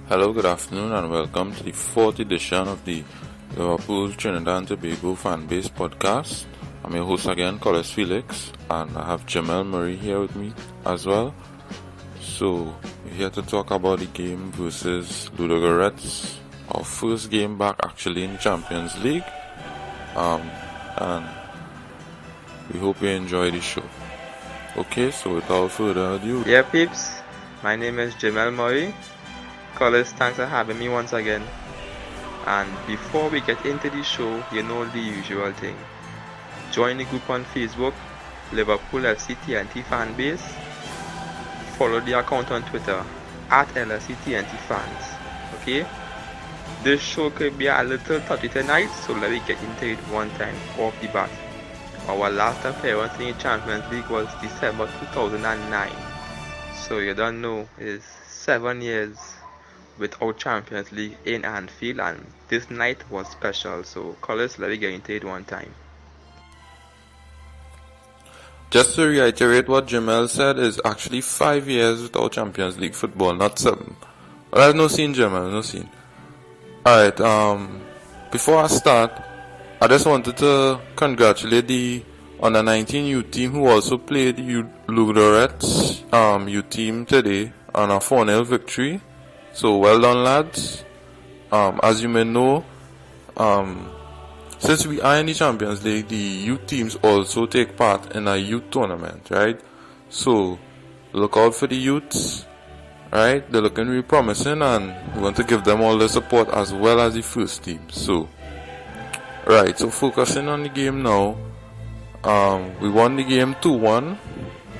Hello, good afternoon, and welcome to the fourth edition of the Liverpool Trinidad and Tobago Fanbase podcast. I'm your host again, Collis Felix, and I have Jamel Murray here with me as well. So, we're here to talk about the game versus Ludogorets, our first game back actually in the Champions League, and we hope you enjoy the show. Okay, so without further ado, Yeah, peeps, my name is Jamel Murray. Collis, thanks for having me once again. And before we get into the show, you know the usual thing. Join the group on Facebook, Liverpool FC T&T Fanbase. Follow the account on Twitter, @LFC T&T Fans. Okay? This show could be a little touchy tonight, so let me get into it one time off the bat. Our last appearance in the Champions League was December 2009. So you don't know, it's 7 years without Champions League in Anfield, and this night was special. So Collis, let me get into it one time. just to reiterate what Jamel said, is actually 5 years without Champions League football, not 7. But there's no scene, Jamel, no scene. Alright, before I start, I just wanted to congratulate the under 19 youth team who also played Ludogorets youth team today on a 4-0 victory. So well done, lads. As you may know, since we are in the Champions League, the youth teams also take part in a youth tournament, right? So look out for the youths, right? They're looking really promising, and we want to give them all the support as well as the first team. So, right, so focusing on the game now. We won the game 2-1,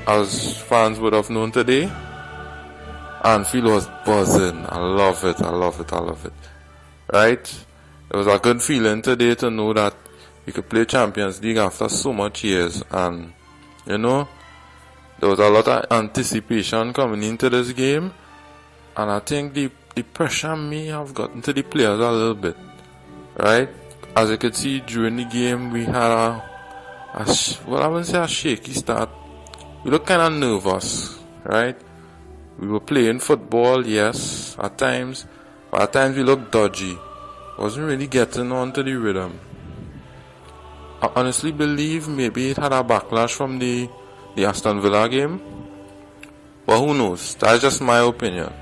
as fans would have known today. Anfield was buzzing. I love it. Right? It was a good feeling today to know that we could play Champions League after so much years, and you know, there was a lot of anticipation coming into this game, and I think the pressure may have gotten to the players a little bit, right? As you could see during the game, we had I wouldn't say a shaky start. We looked kind of nervous, right? We were playing football, yes, at times, but at times we looked dodgy. Wasn't really getting onto the rhythm. I honestly believe maybe it had a backlash from the Aston Villa game, but who knows? That's just my opinion.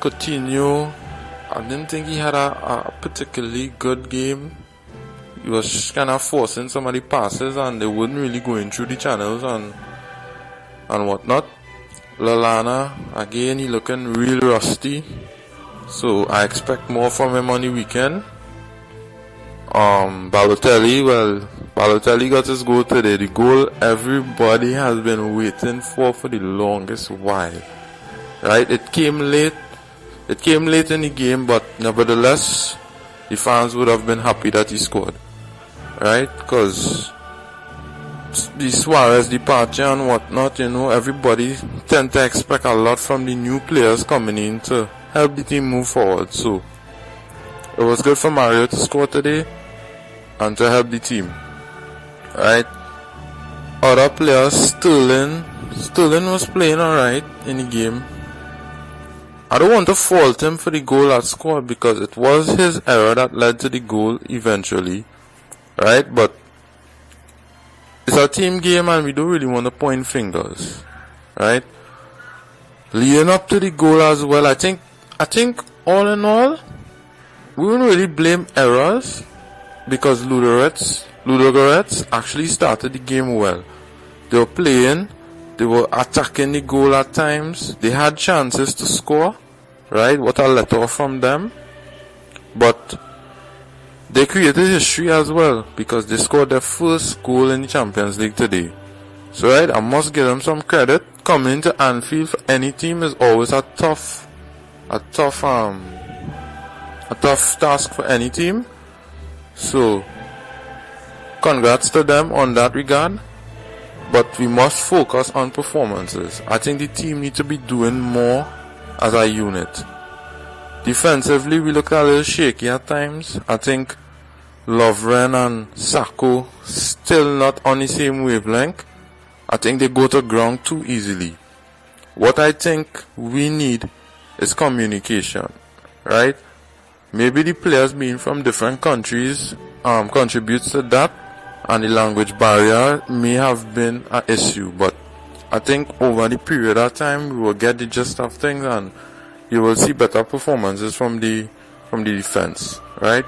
Coutinho, I didn't think he had a particularly good game. He was kind of forcing some of the passes, and they weren't really going through the channels and whatnot. Lallana, again, he looking real rusty, so I expect more from him on the weekend. Balotelli got his goal today. The goal everybody has been waiting for the longest while, right? It came late in the game, but nevertheless, the fans would have been happy that he scored, right? Because the Suarez departure and whatnot, you know, everybody tend to expect a lot from the new players coming in to help the team move forward. So it was good for Mario to score today and to help the team, right? Other players, Sterling was playing alright in the game. I don't want to fault him for the goal at scored, because it was his error that led to the goal eventually, right? But it's a team game, and we don't really want to point fingers, right? Leading up to the goal as well, I think all in all, we wouldn't really blame errors, because Ludogorets actually started the game well. They were playing, they were attacking the goal at times, they had chances to score, right? What a let off from them. But they created history as well, because they scored their first goal in the Champions League today. So, right, I must give them some credit. Coming to Anfield for any team is always a tough task for any team. So, congrats to them on that regard. But we must focus on performances. I think the team needs to be doing more as a unit. Defensively, we look a little shaky at times. I think Lovren and Sacco still not on the same wavelength. I think they go to ground too easily. What I think we need is communication, right? Maybe the players being from different countries contributes to that, and the language barrier may have been an issue, but I think over the period of time we will get the gist of things and you will see better performances from the defense, right?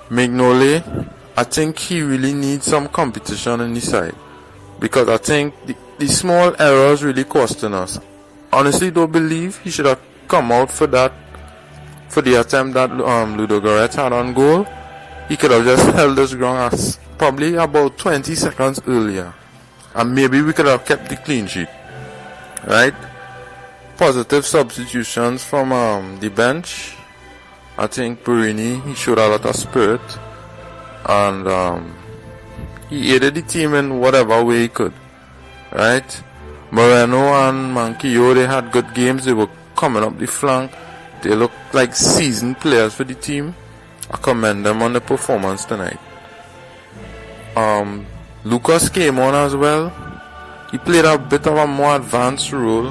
Mignole, I think he really needs some competition in the side, because I think the small errors really costing us. Honestly, don't believe he should have come out for the attempt that Ludogorets had on goal. He could have just held his ground as probably about 20 seconds earlier, and maybe we could have kept the clean sheet, right? Positive substitutions from the bench. I think Perini, he showed a lot of spirit, and he aided the team in whatever way he could, right? Moreno and Manquillo, they had good games. They were coming up the flank. They looked like seasoned players for the team. I commend them on the performance tonight. Lucas came on as well. He played a bit of a more advanced role,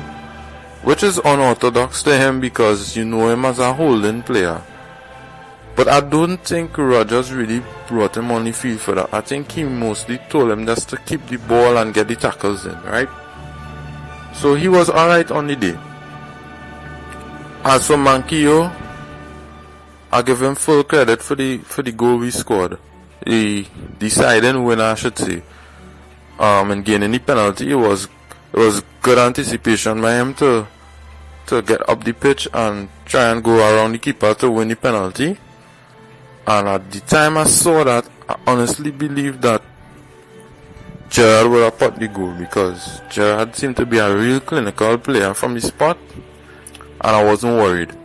which is unorthodox to him because you know him as a holding player. But I don't think Rodgers really brought him on the field for that. I think he mostly told him just to keep the ball and get the tackles in, right? So he was alright on the day. As for Manquillo, I give him full credit for the goal we scored. The deciding winner, I should say. And gaining the penalty, it was good anticipation by him to get up the pitch and try and go around the keeper to win the penalty. And at the time I saw that, I honestly believed that Gerrard would have put the goal, because Gerrard seemed to be a real clinical player from the spot, and I wasn't worried,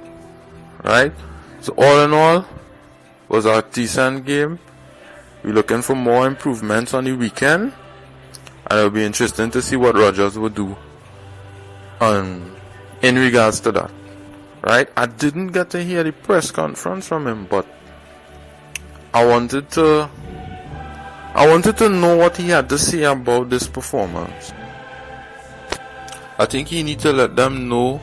right? So all in all, was a decent game. We're looking for more improvements on the weekend, and it'll be interesting to see what Rodgers will do in regards to that, right? I didn't get to hear the press conference from him, but I wanted to know what he had to say about this performance. I think he needs to let them know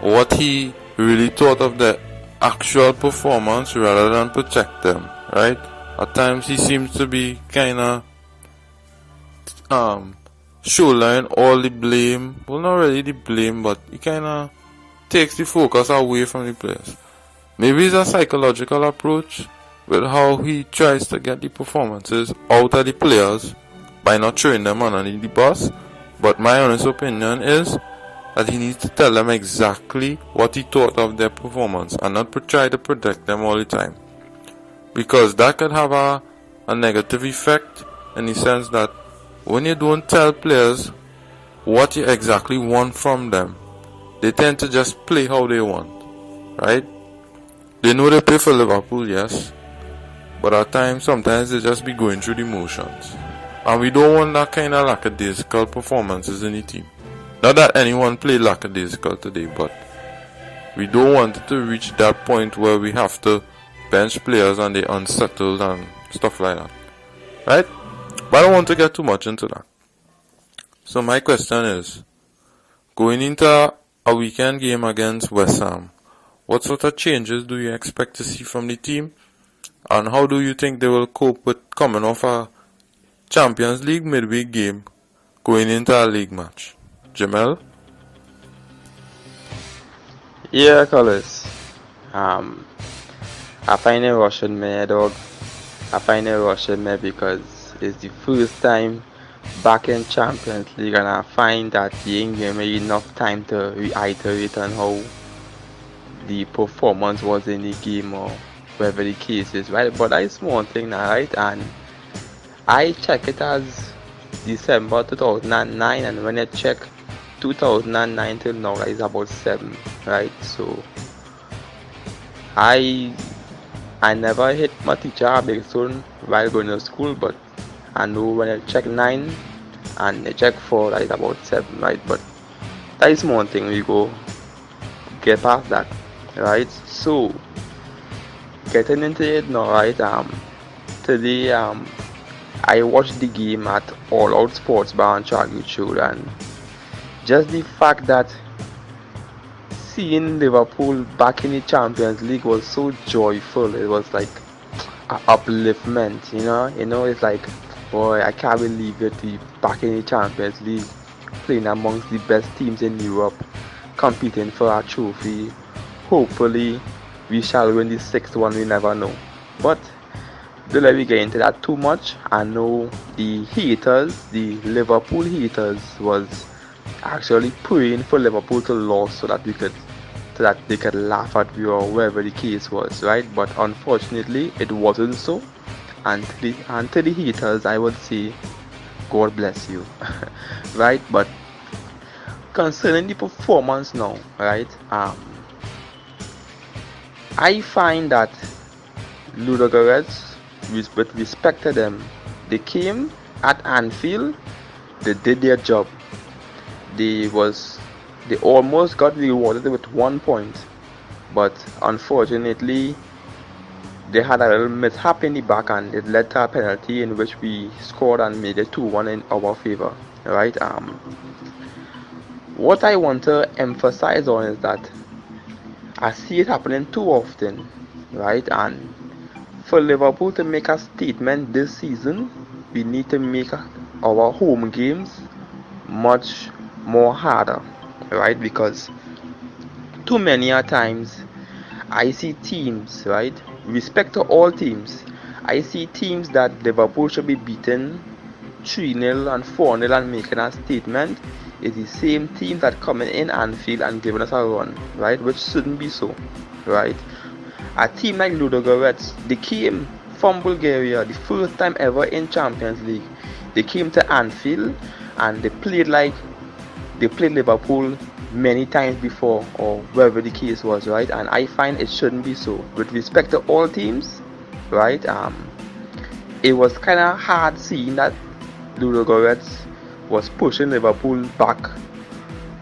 what he really thought of the actual performance rather than protect them, right? At times he seems to be kinda shouldering all the blame. Well, not really the blame, but he kinda takes the focus away from the players. Maybe it's a psychological approach with how he tries to get the performances out of the players by not throwing them underneath the bus. But my honest opinion is that he needs to tell them exactly what he thought of their performance and not try to protect them all the time, because that could have a negative effect in the sense that when you don't tell players what you exactly want from them, they tend to just play how they want, right? They know they play for Liverpool, yes, but at times, sometimes they just be going through the motions. And we don't want that kind of lackadaisical performances in the team. Not that anyone played lackadaisical today, but we don't want it to reach that point where we have to bench players and they're unsettled and stuff like that. Right? But I don't want to get too much into that. So my question is, going into a weekend game against West Ham, what sort of changes do you expect to see from the team? And how do you think they will cope with coming off a Champions League midweek game going into a league match? Jamel? Yeah, Colors. I find it rushing me, dog. I find it rushing me because it's the first time back in Champions League, and I find that he ain't giving me enough time to reiterate on how the performance was in the game or whatever the case is, right? But that's one thing now, right? And I check it as December 2009, and when I check 2009 till now, it's about 7, right? So I never hit my teacher a big stone while going to school, but I know when I check 9 and I check 4, that is about 7, right? But that is one thing, we go get past that, right? So getting into it now, right? Today I watched the game at All Out Sports Bar on Charlie Road, and just the fact that seeing Liverpool back in the Champions League was so joyful. It was like an upliftment, it's like, boy, I can't believe it. We back in the Champions League, playing amongst the best teams in Europe, competing for our trophy. Hopefully, we shall win the sixth one. We never know. But don't let me get into that too much. I know the haters, the Liverpool haters, was actually praying for Liverpool to lose so that they could laugh at me or whatever the case was, right? But unfortunately, it wasn't so. And to the haters, I would say, God bless you, right? But concerning the performance now, right? I find that Ludogorets, with respect to them, they came at Anfield, they did their job. They almost got rewarded with 1 point, but unfortunately they had a little mishap in the back and it led to a penalty in which we scored and made it 2-1 in our favor, right? What I want to emphasize on is that I see it happening too often, right? And for Liverpool to make a statement this season, we need to make our home games much more harder, right? Because too many a times I see teams, right? Respect to all teams. I see teams that Liverpool should be beaten 3-0 and 4-0 and making a statement. It's the same team that coming in Anfield and giving us a run, right? Which shouldn't be so, right? A team like Ludogorets, they came from Bulgaria the first time ever in Champions League. They came to Anfield and they played Liverpool many times before, or wherever the case was, right? And I find it shouldn't be so. With respect to all teams, right? It was kind of hard seeing that Ludogorets was pushing Liverpool back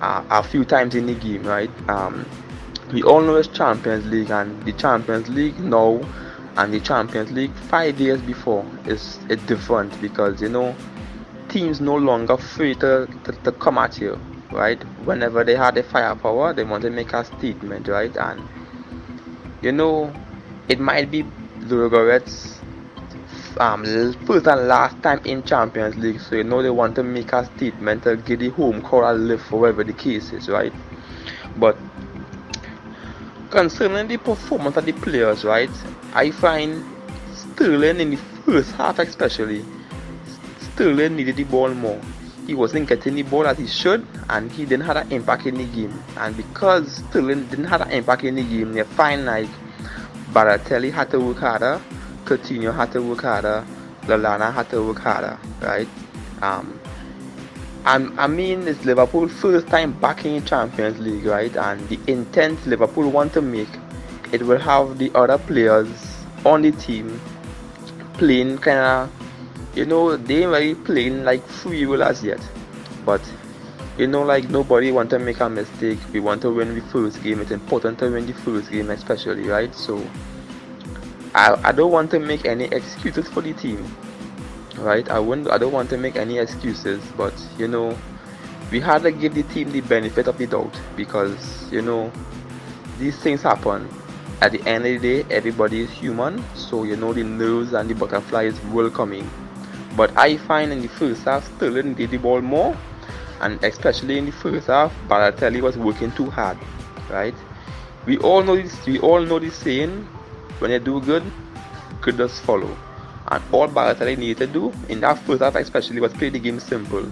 a few times in the game, right? We all know it's Champions League, and the Champions League now and the Champions League 5 years before is different, because teams no longer free to come at you, right? Whenever they had the firepower, they want to make a statement, right? And it might be Ludogorets first and last time in Champions League, so they want to make a statement to give the home crowd a lift for whatever the case is, right? But concerning the performance of the players, right, I find Sterling in the first half especially, Sterling needed the ball more. He wasn't getting the ball as he should, and he didn't have an impact in the game. And because Sterling didn't have an impact in the game, you find like Balotelli had to work harder, Coutinho had to work harder, Lallana had to work harder, right? I mean, it's Liverpool's first time back in Champions League, right? And the intent Liverpool want to make, it will have the other players on the team playing kind of, they ain't really playing like free will as yet. But, like nobody want to make a mistake. We want to win the first game. It's important to win the first game especially, right? So, I don't want to make any excuses for the team, right? I don't want to make any excuses, but we had to give the team the benefit of the doubt, because these things happen. At the end of the day, everybody is human, so the nerves and the butterflies will come in. But I find in the first half, Sterling did the ball more, and especially in the first half, Balotelli was working too hard, right? We all know this. We all know this saying: when you do good, good does follow. And all Balotelli needed to do in that first half, especially, was play the game simple.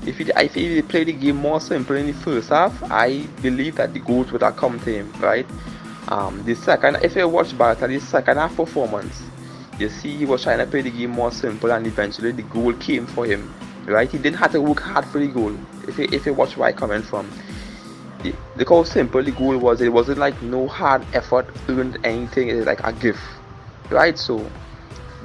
If he played the game more simple in the first half, I believe that the goals would have come to him, right? If you watch Balotelli's second half performance, you see he was trying to play the game more simple, and eventually the goal came for him, right? He didn't have to work hard for the goal. If you watch where I'm coming from, look how simple the goal was. It wasn't like no hard effort earned anything. It's like a gift, right? So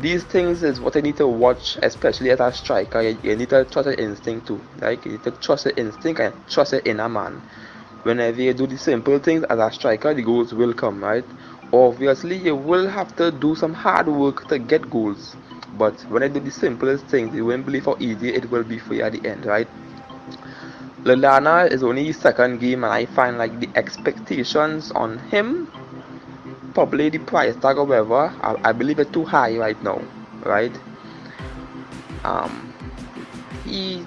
these things is what I need to watch, especially as a striker. You need to trust your instinct too, right? You need to trust your instinct and trust your inner man. Whenever you do the simple things as a striker, the goals will come, right? Obviously, you will have to do some hard work to get goals. But when I do the simplest things, you won't believe how easy it will be for you at the end, right? Lallana is only his second game, and I find like the expectations on him, probably the price tag or whatever, I believe it's too high right now, right? Um, he,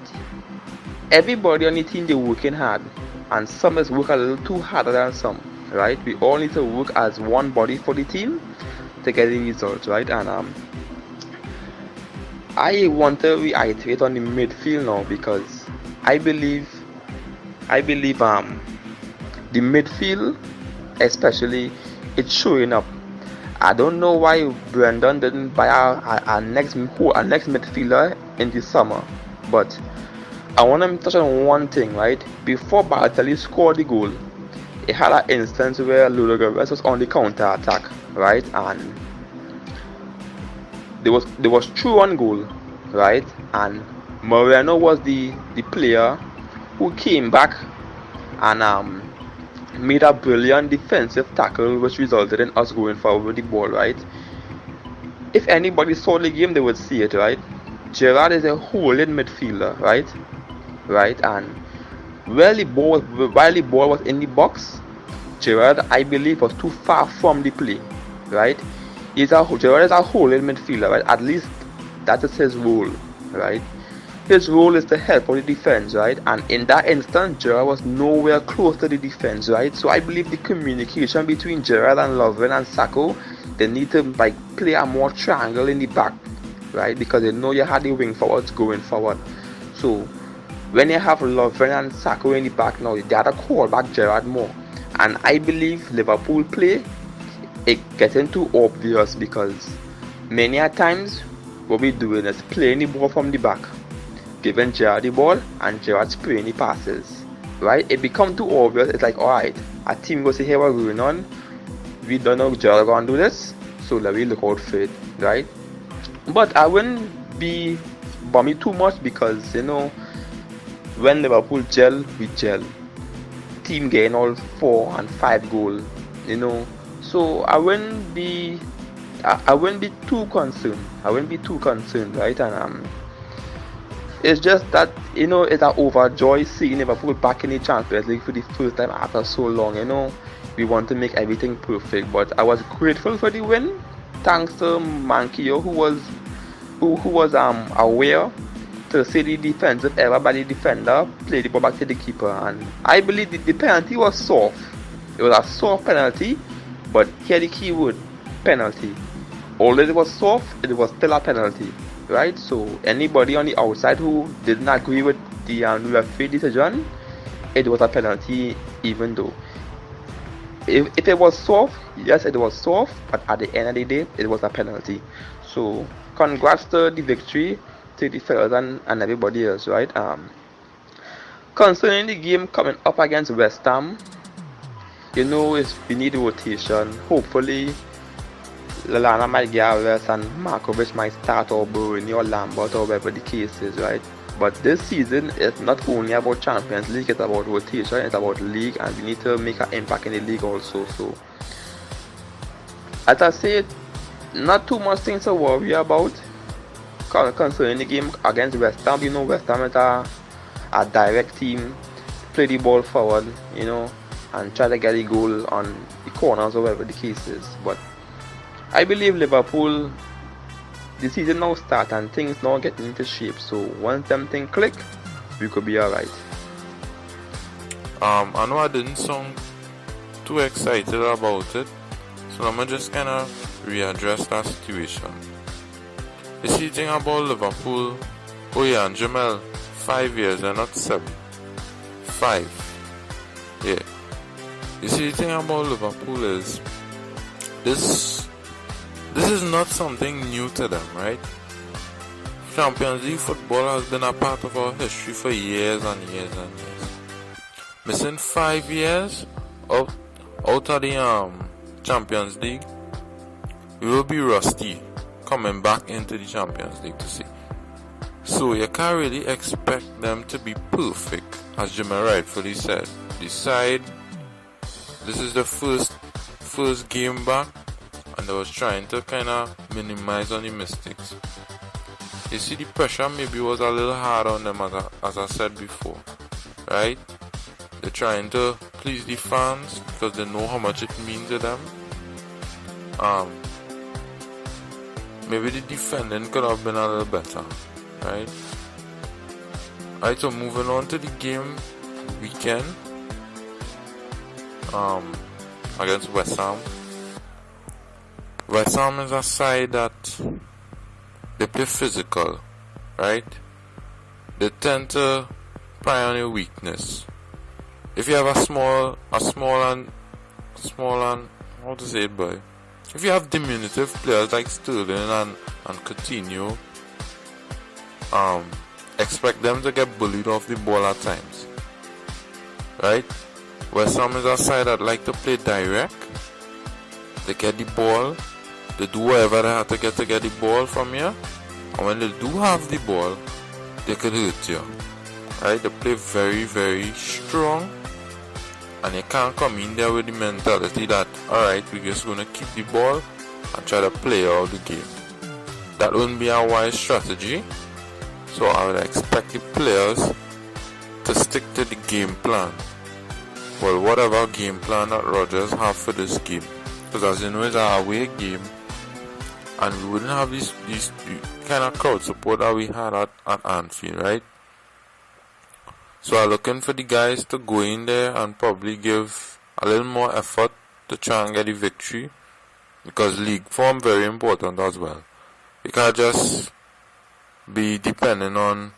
everybody on the team they working hard, and some is work a little too harder than some, right? We all need to work as one body for the team to get the results, right? And I want to reiterate on the midfield now because I believe the midfield especially it's showing up. I don't know why Brendan didn't buy our next midfielder in the summer, but I want to touch on one thing, right? Before Balotelli scored the goal, it had an instance where Ludogorets was on the counter attack, right? And there was true on goal, right? And Moreno was the player who came back and made a brilliant defensive tackle, which resulted in us going forward with the ball, right? If anybody saw the game, they would see it, right? Gerrard is a holding midfielder, right? And while the ball was in the box, Gerrard, I believe, was too far from the play, right? Gerrard is a holding midfielder, right? At least that is his role, right? His role is to help out the defense, right? And in that instance, Gerrard was nowhere close to the defense, right? So I believe the communication between Gerrard and Lovren and Sacco, they need to like play a more triangle in the back, right? Because they know you had the wing forwards going forward. So when you have Lovren and Sacco in the back now, they gotta call back Gerrard more. And I believe Liverpool play, it getting too obvious because many a times what we're doing is playing the ball from the back, giving Gerrard the ball and Gerrard spraying the passes, right? It becomes too obvious. It's like, alright, a team goes to hear what's going on, we don't know Gerrard gonna do this, so let me look out for it, right? But I wouldn't be bummy too much because, you know, when Liverpool gel, we gel. Team getting all 4 and 5 goals, you know. So I wouldn't be too concerned. Right? And it's just that, you know, it's an overjoy seeing Liverpool back in the Champions League for the first time after so long. You know, we want to make everything perfect, but I was grateful for the win, thanks to Mankio, who was aware to see the defensive error by the defender, play the ball back to the keeper, and I believe the penalty was soft. It was a soft penalty, but here the key word, penalty. Although it was soft, it was still a penalty, right? So anybody on the outside who didn't agree with the referee decision, it was a penalty even though. If it was soft, yes, it was soft, but at the end of the day, it was a penalty. So congrats to the victory, to the fellas and everybody else, right? Concerning the game coming up against West Ham, you know, we need rotation. Hopefully Lallana might get a rest and Markovic might start or Bruni or Lambert or whatever the case is, right? But this season is not only about Champions League, it's about rotation, it's about league, and we need to make an impact in the league also. So as I said, not too much things to worry about concerning the game against West Ham. You know, West Ham is a direct team, play the ball forward, you know, and try to get a goal on the corners or whatever the case is. But I believe Liverpool, the season now start and things now getting into shape. So once them things click, we could be alright. I know I didn't sound too excited about it, so I'm just gonna readdress that situation. You see, the thing about Liverpool, oh yeah, and Jamel, 5 years and not 7. 5. Yeah. You see, the thing about Liverpool is this is not something new to them, right? Champions League football has been a part of our history for years and years and years. Missing 5 years out of the Champions League, we will be rusty coming back into the Champions League to see. So you can't really expect them to be perfect, as Jimmy rightfully said. This is the first game back, and I was trying to kind of minimize on the mistakes. You see, the pressure maybe was a little hard on them, as I said before, right? They're trying to please the fans because they know how much it means to them. Maybe the defending could have been a little better, right? Alright, so moving on to the game weekend against West Ham. West Ham is a side that they play physical, right? They tend to prey on your weakness. If you have a small and how to say it, boy? If you have diminutive players like Sterling and Coutinho, expect them to get bullied off the ball at times, right? West Ham is a side that like to play direct. They get the ball, they do whatever they have to get the ball from you, and when they do have the ball, they can hurt you, right? They play very, very strong, and you can't come in there with the mentality that, alright, we're just going to keep the ball and try to play out the game. That wouldn't be a wise strategy. So I would expect the players to stick to the game plan. Well, whatever game plan that Rodgers have for this game. Because as you know, it's an away game, and we wouldn't have this kind of crowd support that we had at Anfield, right? So I'm looking for the guys to go in there and probably give a little more effort to try and get the victory, because league form very important as well. You can't just be depending on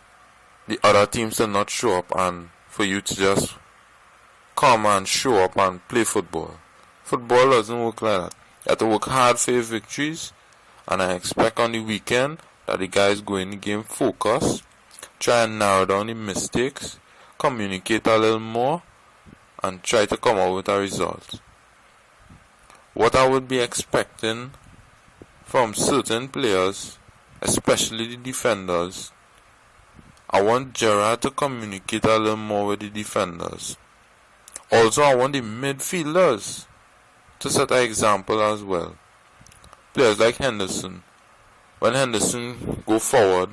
the other teams to not show up and for you to just come and show up and play football. Football doesn't work like that. You have to work hard for your victories, and I expect on the weekend that the guys go in the game focused, try and narrow down the mistakes, communicate a little more, and try to come out with a result. What I would be expecting from certain players, especially the defenders, I want Gerrard to communicate a little more with the defenders. Also, I want the midfielders to set an example as well. Players like Henderson. When Henderson go forward,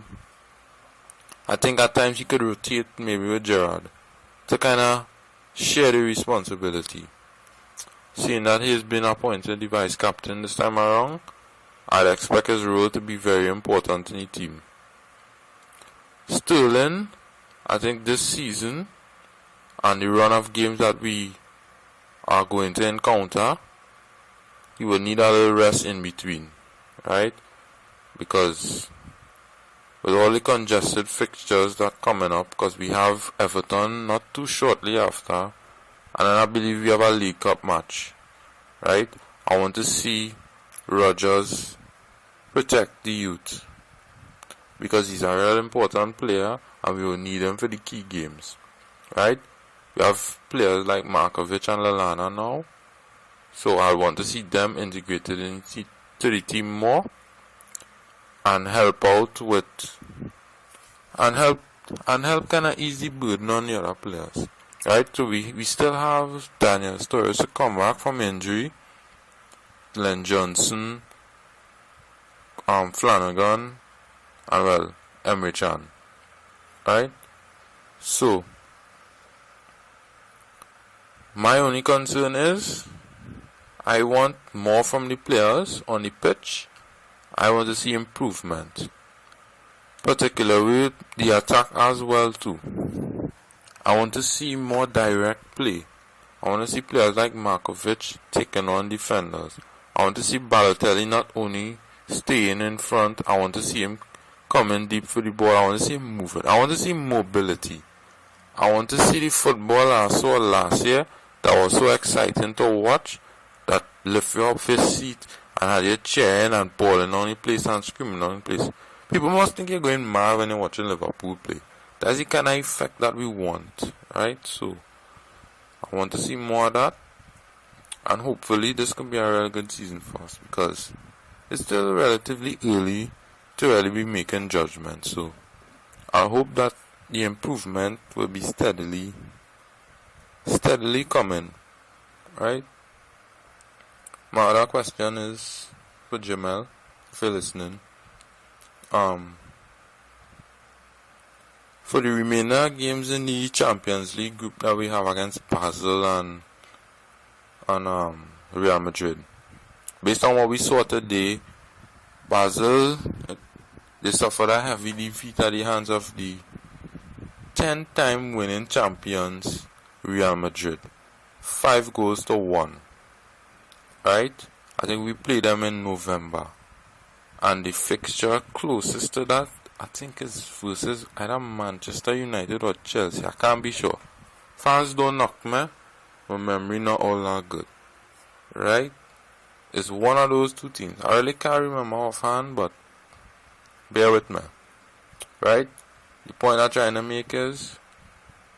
I think at times he could rotate maybe with Gerrard to kind of share the responsibility. Seeing that he's been appointed the vice captain this time around, I'd expect his role to be very important in the team. Sterling, I think this season and the run of games that we are going to encounter, he will need a little rest in between, right? Because with all the congested fixtures that coming up, because we have Everton not too shortly after, and then I believe we have a League Cup match, right? I want to see Rodgers protect the youth, because he's a real important player and we will need him for the key games, right? We have players like Markovic and Lallana now, so I want to see them integrated into the team more and help out with and help kind of ease the burden on the other players, right? So we still have Daniel Sturridge to come back from injury, Len Johnson, Flanagan, and well, Emre Can, right? So my only concern is I want more from the players on the pitch. I want to see improvement, particularly with the attack as well too. I want to see more direct play. I want to see players like Markovic taking on defenders. I want to see Balotelli not only staying in front, I want to see him coming deep for the ball. I want to see him moving. I want to see mobility. I want to see the football I saw last year that was so exciting to watch, that lift you off his seat and had you cheering and balling on the place and screaming on the place. People must think you're going mad when you're watching Liverpool play. That's the kind of effect that we want, right? So I want to see more of that, and hopefully this can be a real good season for us, because it's still relatively early to really be making judgments. So I hope that the improvement will be steadily coming, right? My other question is for Jamel, if you're listening. For the remainder games in the Champions League group that we have against Basel and Real Madrid, based on what we saw today, Basel, they suffered a heavy defeat at the hands of the 10-time winning champions Real Madrid, 5-1. Right? I think we played them in November, and the fixture closest to that, I think, is versus either Manchester United or Chelsea. I can't be sure. Fans don't knock me, my memory not all that good. Right? It's one of those two teams. I really can't remember offhand, but bear with me. Right? The point I'm trying to make is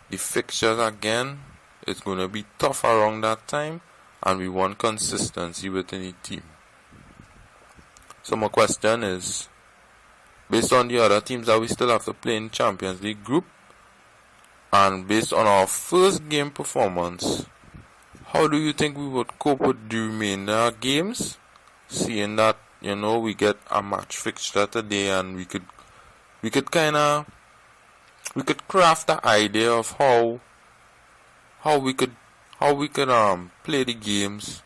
the fixtures again, it's going to be tough around that time, and we want consistency within the team. So my question is, based on the other teams that we still have to play in Champions League group, and based on our first game performance, how do you think we would cope with the remainder games? Seeing that, we get a match fixture today, and we could craft the idea of how we could play the games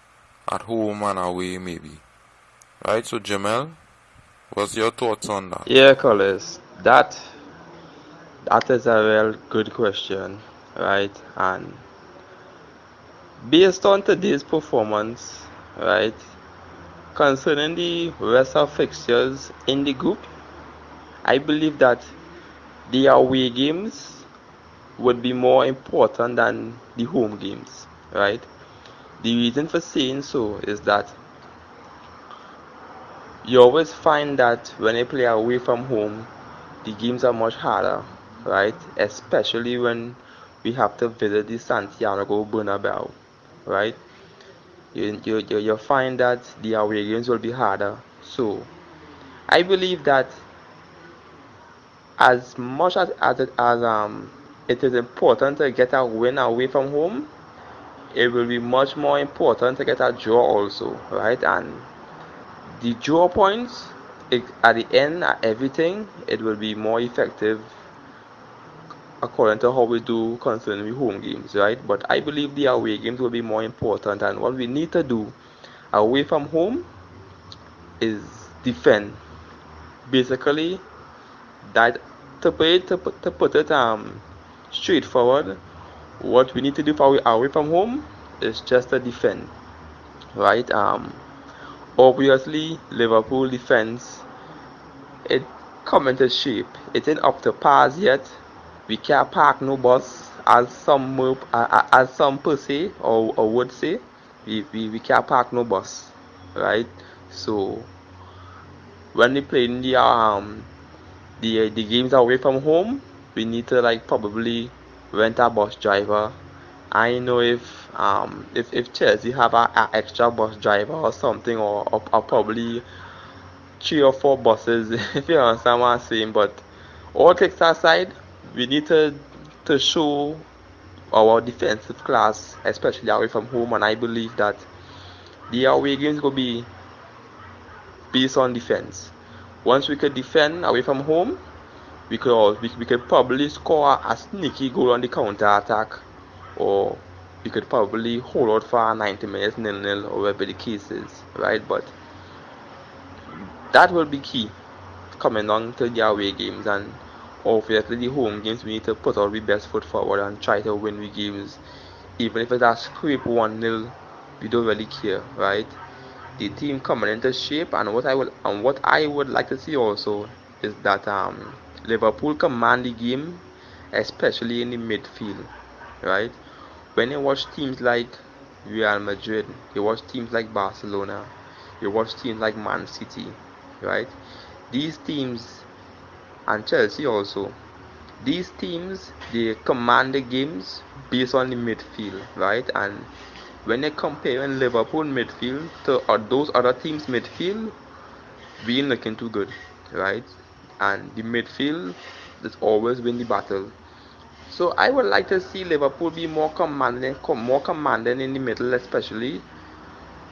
at home and away maybe. Right, so Jamel, what's your thoughts on that? Yeah, Collis, that is a real good question, right? And based on today's performance, right, concerning the rest of fixtures in the group, I believe that the away games would be more important than the home games, right? The reason for saying so is that you always find that when you play away from home, the games are much harder, right? Especially when we have to visit the Santiago Bernabeu, right? You find that the away games will be harder. So I believe that as much as it is important to get a win away from home, it will be much more important to get a draw also, right? And the draw points at the end of everything, it will be more effective according to how we do concerning the home games, right? But I believe the away games will be more important, and what we need to do away from home is defend. Basically, that to put it straightforward, what we need to do for away from home is just to defend, right? Obviously, Liverpool defense, it come into shape. It ain't up to par yet. We can't park no bus, as some per se or would say. We can't park no bus, right? So when we play in the games away from home, we need to probably rent a bus driver. I know if Chelsea have a extra bus driver or something, or probably 3 or 4 buses, if you understand what I'm saying. But all takes aside, we need to show our defensive class, especially away from home, and I believe that the away games will be based on defense. Once we could defend away from home, we could probably score a sneaky goal on the counter attack, or we could probably hold out for 90 minutes 0-0 or whatever the case is, right? But that will be key coming on to the away games, and obviously the home games we need to put our best foot forward and try to win the games, even if it's a scrape 1-0, we don't really care, right? The team coming into shape, and what I would like to see also is that Liverpool command the game, especially in the midfield, right? When you watch teams like Real Madrid, you watch teams like Barcelona, you watch teams like Man City, right? These teams, and Chelsea also, these teams, they command the games based on the midfield, right? And when you're comparing Liverpool midfield to those other teams midfield, we ain't looking too good, right? And the midfield has always been the battle. So I would like to see Liverpool be more commanding in the middle, especially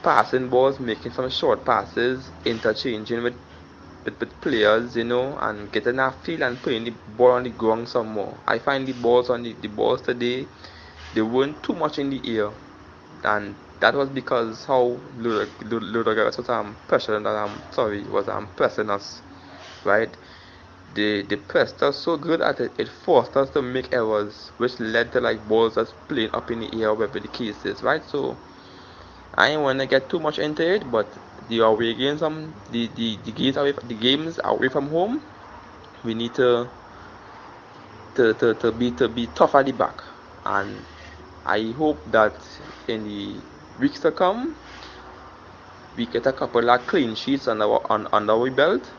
passing balls, making some short passes, interchanging with with players, and getting that feel and putting the ball on the ground some more. I find the balls today, they weren't too much in the air, and that was because how Ludogorets was pressing us, right? They pressed us so good that it forced us to make errors, which led to like balls just playing up in the air, whatever the case is, right? So I ain't wanna get too much into it, but the away games, the games away from home, we need to be tough at the back, and I hope that in the weeks to come we get a couple of clean sheets under our belt,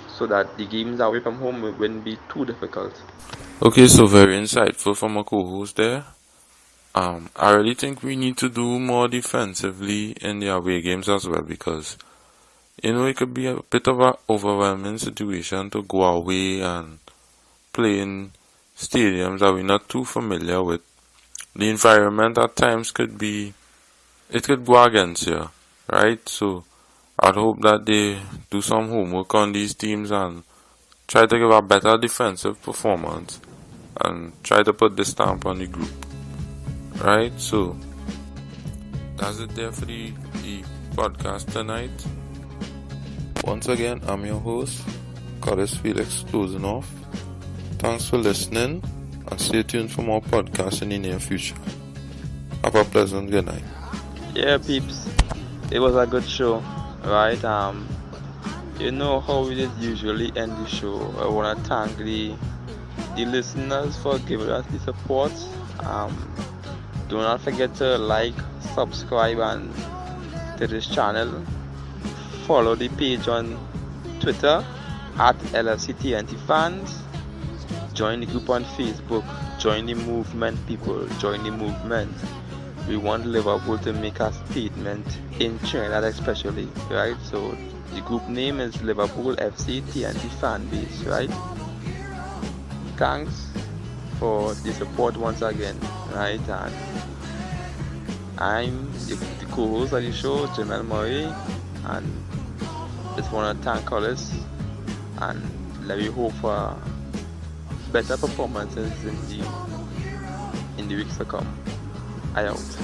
so that the games away from home wouldn't be too difficult. Okay, so very insightful from a co-host there. I really think we need to do more defensively in the away games as well, because it could be a bit of an overwhelming situation to go away and play in stadiums that we're not too familiar with. The environment at times could go against you, right? So I'd hope that they do some homework on these teams and try to give a better defensive performance and try to put the stamp on the group, right? So that's it there for the podcast tonight. Once again, I'm your host, Curtis Felix closing off. Thanks for listening, and stay tuned for more podcasts in the near future. Have a pleasant good night. Yeah, peeps, it was a good show, right? You know how we just usually end the show. I wanna thank the listeners for giving us the support. Do not forget to like, subscribe, and to this channel. Follow the page on Twitter at LFC T&T Fans. Join the group on Facebook. Join the movement, people. Join the movement. We want Liverpool to make a statement in Trinidad, especially, right? So the group name is Liverpool FC T&T Fanbase, right? Thanks for the support once again, right? And I'm the co-host of the show, Jamel Murray, and just want to thank Collis and let me hope for better performances in the weeks to come. I out.